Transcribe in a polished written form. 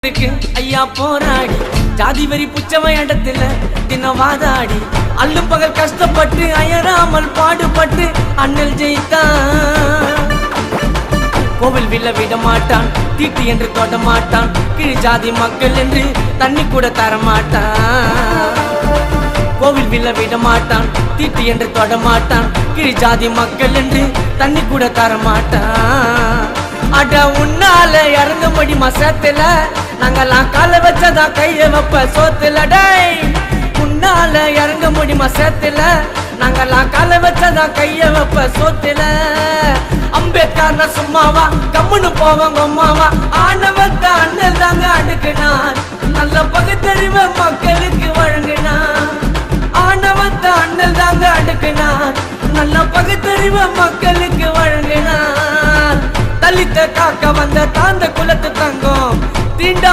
ஐயா போராடி ஜாதி வரி புச்சவை இடத்துல தினம் வாதாடி அள்ளு பகல் கஷ்டப்பட்டு அயராமல் பாடுபட்டு அண்ணல் ஜெயித்தான். கோவில் வில்ல விட மாட்டான், தீட்டு என்று தொட மாட்டான், கீழ் ஜாதி மக்கள் என்று தண்ணி கூட தர மாட்டான். கோவில் வில்ல விட மாட்டான், தீட்டு என்று தொட மாட்டான், கீழ் ஜாதி மக்கள் என்று தண்ணி கூட தர மாட்டான். அட உன்னால இறங்கும்படி மசத்துல நாங்கெல்லாம் கால வச்சதா கைய வைப்ப சோத்துல. டேய் உன்னால இறங்கும்படி மசத்துல நாங்கெல்லாம் கால வச்சதா கைய வைப்ப சோத்துல. அம்பேத்கர் சும்மாவா கம்முன்னு போவாங்க அம்மாவா ஆனவத்த அண்ணல் தாங்க அடுக்குனார், நல்ல பகுத்தறிவு மக்களுக்கு வழங்கினார். ஆனவத்த அண்ணல் தாங்க அடுக்குனார், நல்ல பகுத்தறிவு மக்களுக்கு வழங்கினார். தலித்த காக்க வந்த தாந்த குலத்து தங்கம் தீண்ட